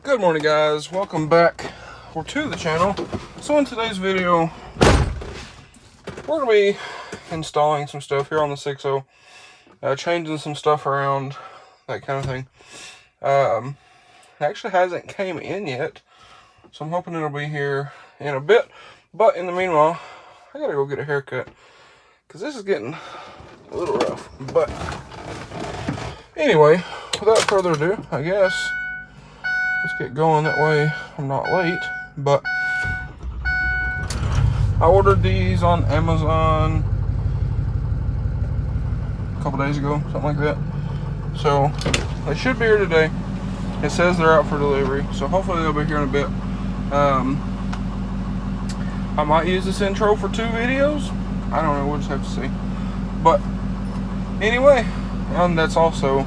Good morning, guys. Welcome back to the channel. So in today's video, we're going to be installing some stuff here on the 6.0, changing some stuff around, that kind of thing. It actually hasn't came in yet, so I'm hoping it'll be here in a bit. But in the meanwhile, I gotta go get a haircut because this is getting a little rough. But anyway, without further ado, I guess let's get going. That way I'm not late. But I ordered these on Amazon a couple days ago, something like that. So they should be here today. It says they're out for delivery, so hopefully they'll be here in a bit. I might use this intro for 2 videos. I don't know, we'll just have to see. But anyway, and that's also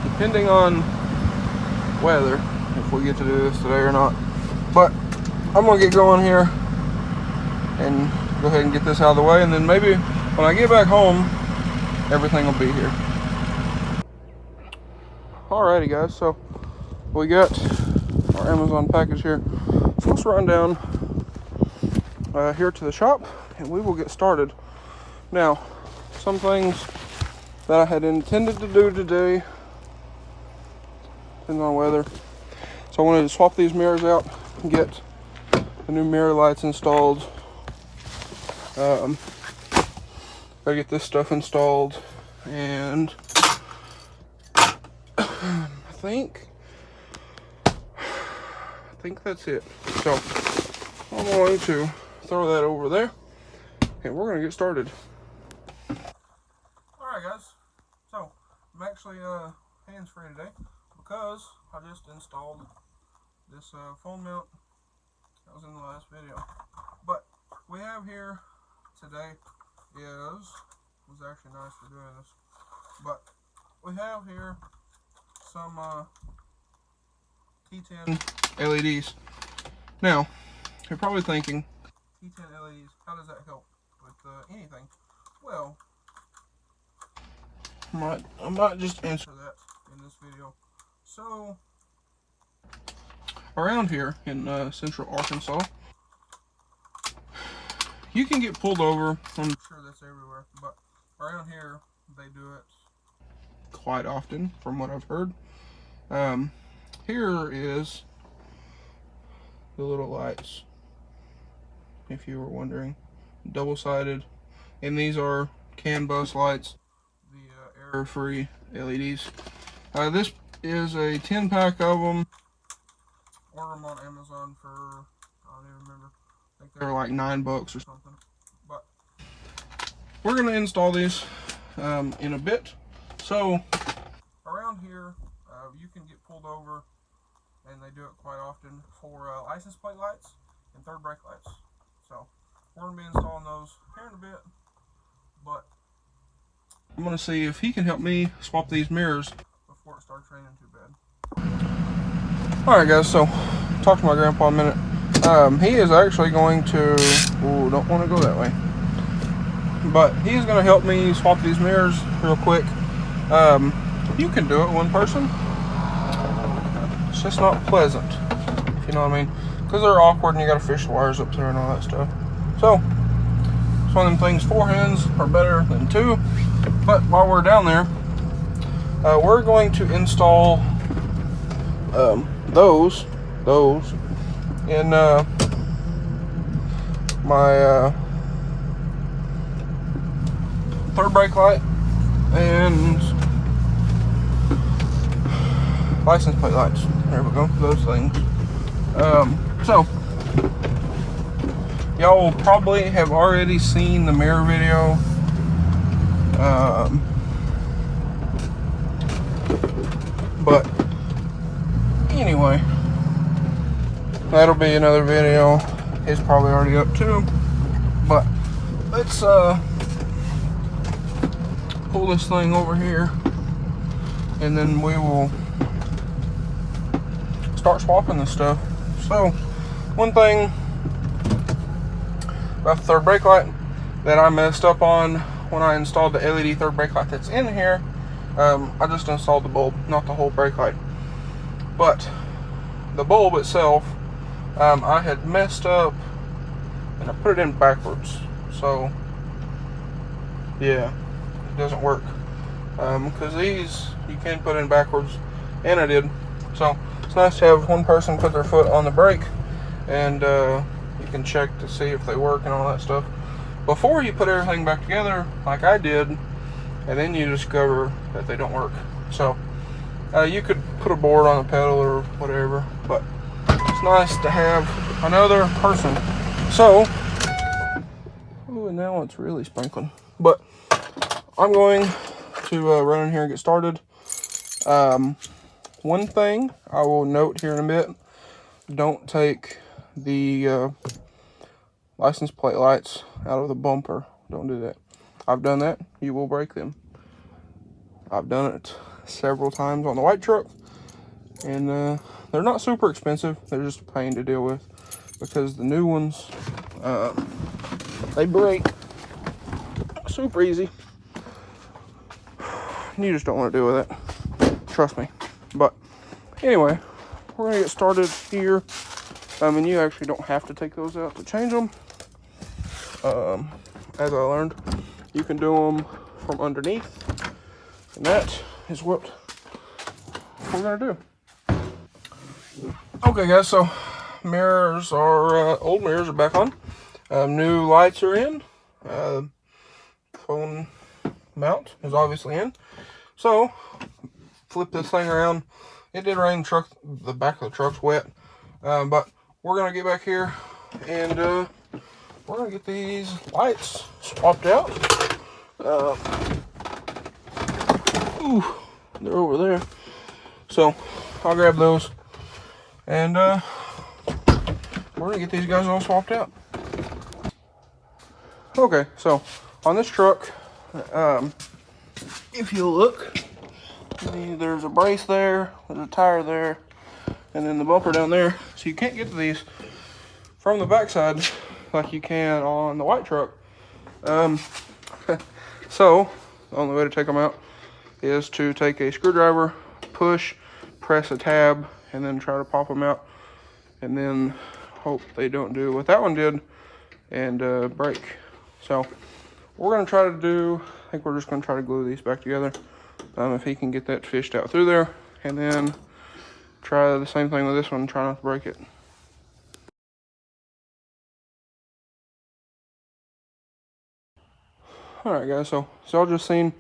depending on weather, if we get to do this today or not. But I'm gonna get going here and go ahead and get this out of the way, and then maybe when I get back home, everything will be here. Alrighty, guys, so we got our Amazon package here. So let's run down here to the shop and we will get started. Now, some things that I had intended to do today, depending on weather. So I wanted to swap these mirrors out and get the new mirror lights installed. Gotta get this stuff installed, and I think that's it. So I'm going to throw that over there and we're gonna get started. Alright, guys, so I'm actually hands-free today because I just installed this phone mount that was in the last video. But we have here today was actually nice for doing this, but we have here some T10 LEDs. Now, you're probably thinking, T10 LEDs, how does that help with anything? Well, I might just answer that in this video. So, around here in central Arkansas, you can get pulled over. I'm sure that's everywhere, but around here they do it quite often, from what I've heard. Here is the little lights, if you were wondering, double-sided, and these are CAN bus lights, the error-free LEDs. This is a 10-pack of them. Order them on Amazon for, I don't even remember, I think they were like $9 or something. But we're going to install these in a bit. So around here, you can get pulled over, and they do it quite often for license plate lights and third brake lights. So we're going to be installing those here in a bit, but I'm going to see if he can help me swap these mirrors before it starts raining too bad. Alright, guys, so talk to my grandpa a minute. He is actually going to, ooh, don't want to go that way, but he's going to help me swap these mirrors real quick. You can do it one person. It's just not pleasant, if you know what I mean, because they're awkward and you got to fish the wires up there and all that stuff. So it's one of them things, 4 hands are better than 2. But while we're down there, we're going to install those in my third brake light and license plate lights. There we go, those things. So y'all will probably have already seen the mirror video. But anyway, that'll be another video. It's probably already up too. But let's pull this thing over here, and then we will start swapping this stuff. So one thing about the third brake light that I messed up on when I installed the LED third brake light that's in here, I just installed the bulb, not the whole brake light. But the bulb itself, I had messed up and I put it in backwards. So yeah, it doesn't work. Because these you can put in backwards, and I did. So it's nice to have one person put their foot on the brake, and you can check to see if they work and all that stuff before you put everything back together, like I did, and then you discover that they don't work. So you could put a board on the pedal or whatever, but it's nice to have another person. So, ooh, now it's really sprinkling. But I'm going to run in here and get started. One thing I will note here in a bit: don't take the license plate lights out of the bumper. Don't do that. I've done that. You will break them. I've done it several times on the white truck, and they're not super expensive. They're just a pain to deal with because the new ones, they break super easy. You just don't want to deal with it. Trust me. But anyway, we're going to get started here. And you actually don't have to take those out to change them. As I learned, you can do them from underneath. And that is what we're going to do. Okay, guys, so mirrors are, old mirrors are back on. New lights are in. Phone mount is obviously in. So, flip this thing around. It did rain, the back of the truck's wet. But we're going to get back here and we're going to get these lights swapped out. Ooh, they're over there. So, I'll grab those and we're going to get these guys all swapped out. Okay, so on this truck, if you look, there's a brace there, there's a tire there, and then the bumper down there. So you can't get to these from the backside like you can on the white truck. So the only way to take them out is to take a screwdriver, push, press a tab, and then try to pop them out, and then hope they don't do what that one did and break. So we're going to try to do, I think we're just going to try to glue these back together. If he can get that fished out through there, and then try the same thing with this one, try not to break it. Alright guys, so y'all just seen,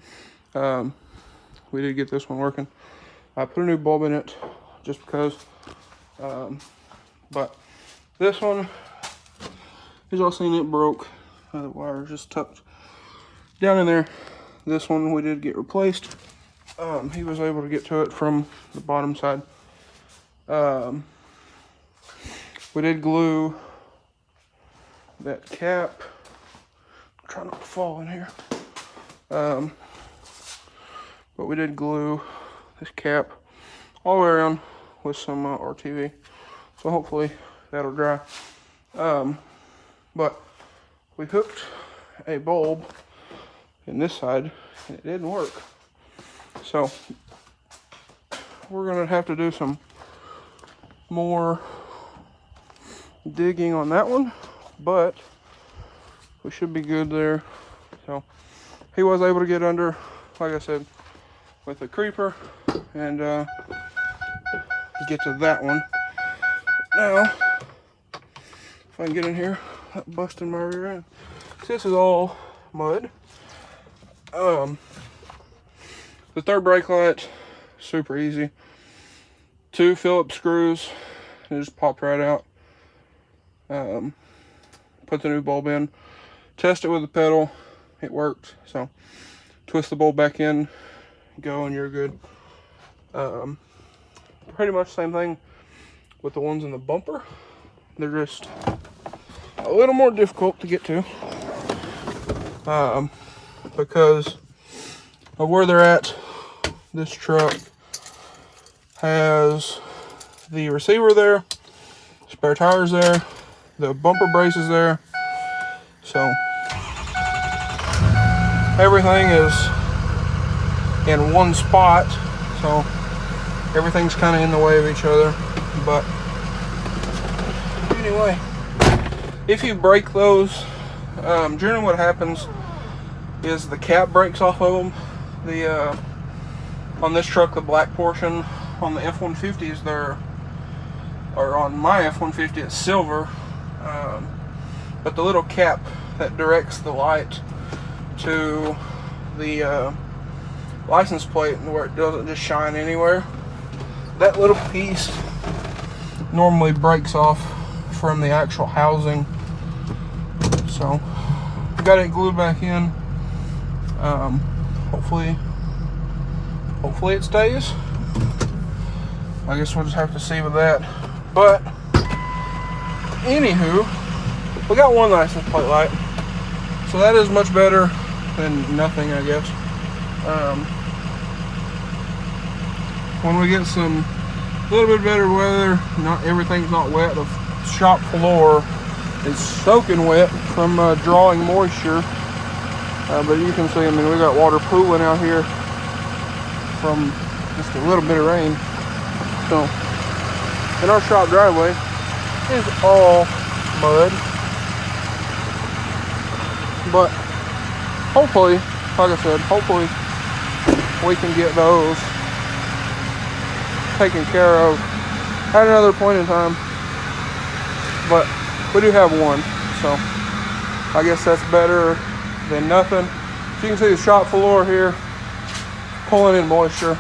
we did get this one working. I put a new bulb in it just because, but this one, as y'all seen, it broke. The wire is just tucked down in there. This one we did get replaced. He was able to get to it from the bottom side. We did glue that cap. Try not to fall in here. But we did glue this cap all the way around with some RTV. So hopefully that'll dry. But we hooked a bulb in this side and it didn't work. So we're gonna have to do some more digging on that one, but we should be good there. So he was able to get under, like I said, with a creeper and get to that one. Now, if I can get in here, that busted my rear end. So this is all mud. The third brake light, super easy. 2 Phillips screws, and it just popped right out. Put the new bulb in, test it with the pedal, it worked. So twist the bulb back in, go, and you're good. Pretty much same thing with the ones in the bumper. They're just a little more difficult to get to because of where they're at. This truck has the receiver there, spare tires there, the bumper braces there, so everything is in one spot, so everything's kind of in the way of each other. But Anyway, if you break those, generally what happens is the cap breaks off of them. On this truck, the black portion, on the F-150s, or on my F-150, it's silver. But the little cap that directs the light to the license plate, where it doesn't just shine anywhere, that little piece normally breaks off from the actual housing. So got it glued back in. Hopefully it stays. I guess we'll just have to see with that. But anywho, we got one license plate light, so that is much better than nothing, I guess. When we get some little bit better weather, not everything's not wet, the shop floor is soaking wet from drawing moisture. But you can see, I mean, we got water pooling out here from just a little bit of rain. So, and our shop driveway is all mud. But hopefully, like I said, hopefully we can get those taken care of at another point in time. But we do have one, so I guess that's better than nothing. So you can see the shop floor here pulling in moisture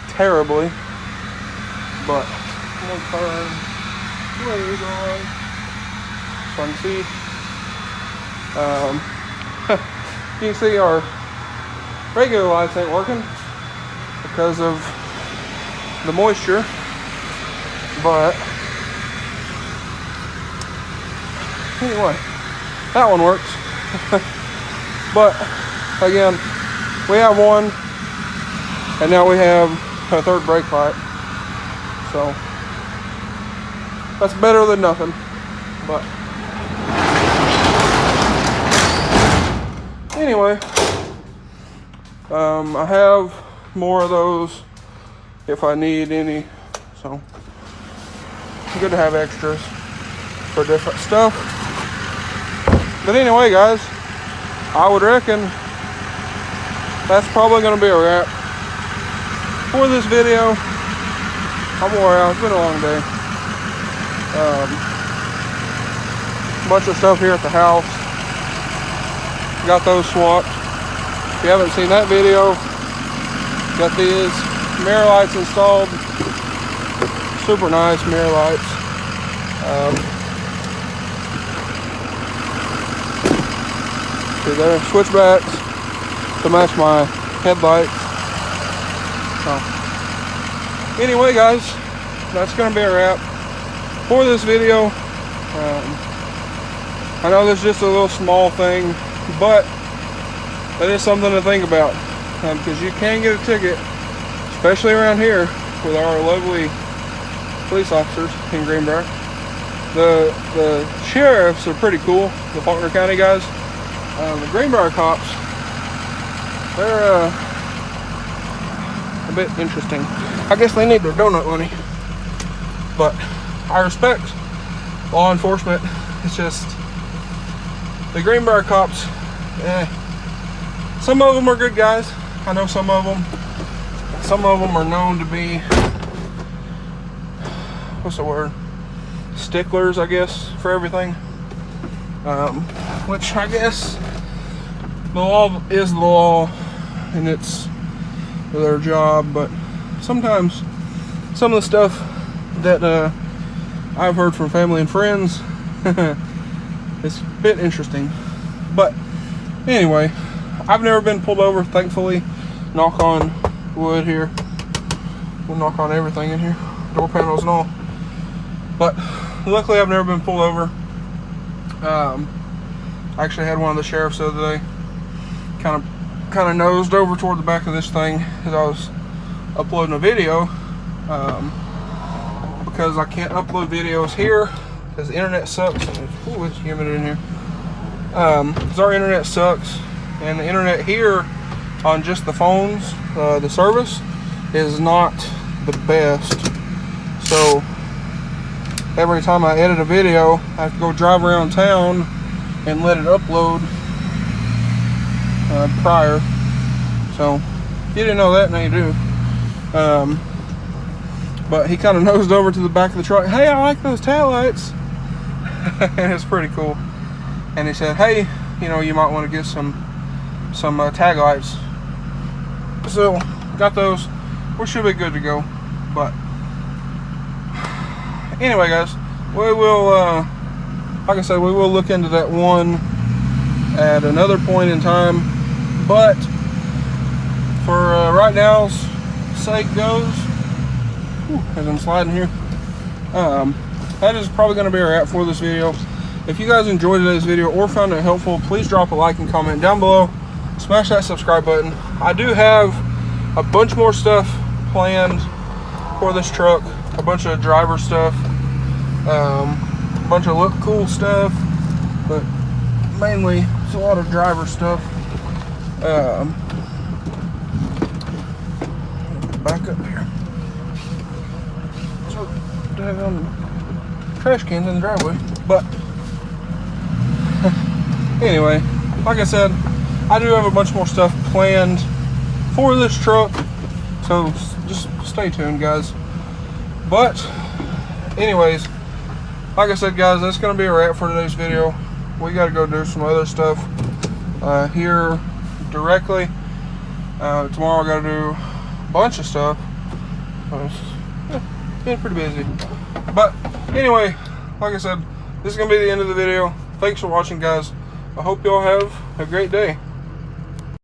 terribly. But I'm gonna turn waves on so I can see. You can see our regular lights ain't working because of the moisture, but anyway, that one works. But again, we have one, and now we have a third brake light, so that's better than nothing. But anyway, I have more of those if I need any, so it's good to have extras for different stuff. But anyway, guys, I would reckon that's probably going to be a wrap for this video. I'm wore out. It's been a long day. Bunch of stuff here at the house. Got those swapped. If you haven't seen that video, got these mirror lights installed. Super nice mirror lights. See there, switchbacks to match my headlights. So, anyway, guys, that's going to be a wrap for this video. I know this is just a little small thing, but that is something to think about, because you can get a ticket, especially around here with our lovely police officers in Greenbrier. The sheriffs are pretty cool, the Faulkner County guys. The Greenbrier cops, they're a bit interesting. I guess they need their donut money, but I respect law enforcement. It's just the Greenbrier cops, some of them are good guys. I know some of them are known to be, what's the word, sticklers, I guess, for everything. Which I guess the law is the law, and it's their job. But sometimes some of the stuff that I've heard from family and friends is a bit interesting. But anyway, I've never been pulled over, thankfully. Knock on wood here. We'll knock on everything in here, door panels and all. But luckily, I've never been pulled over. I actually had one of the sheriffs the other day kind of nosed over toward the back of this thing as I was uploading a video, because I can't upload videos here because the internet sucks. Ooh, it's humid in here. Because our internet sucks, and the internet here on just the phones, the service is not the best. So every time I edit a video, I have to go drive around town and let it upload prior. So if you didn't know that, now you do. But he kind of nosed over to the back of the truck. Hey, I like those taillights. And it's pretty cool. And he said, hey, you know, you might want to get some tag lights. So got those. We should be good to go. But anyway, guys, we will, like I said, we will look into that one at another point in time. But for right now's sake goes, as I'm sliding here, that is probably going to be our wrap for this video. If you guys enjoyed today's video or found it helpful, please drop a like and comment down below. Smash that subscribe button. I do have a bunch more stuff planned for this truck, a bunch of driver stuff, a bunch of look cool stuff, but mainly it's a lot of driver stuff. Back up here. So, trash cans in the driveway. But anyway, like I said, I do have a bunch more stuff planned for this truck, so just stay tuned, guys. But anyways, like I said, guys, that's gonna be a wrap for today's video. We gotta go do some other stuff here directly. Tomorrow I gotta do a bunch of stuff. Yeah, been pretty busy. But anyway, like I said, this is gonna be the end of the video. Thanks for watching, guys. I hope y'all have a great day.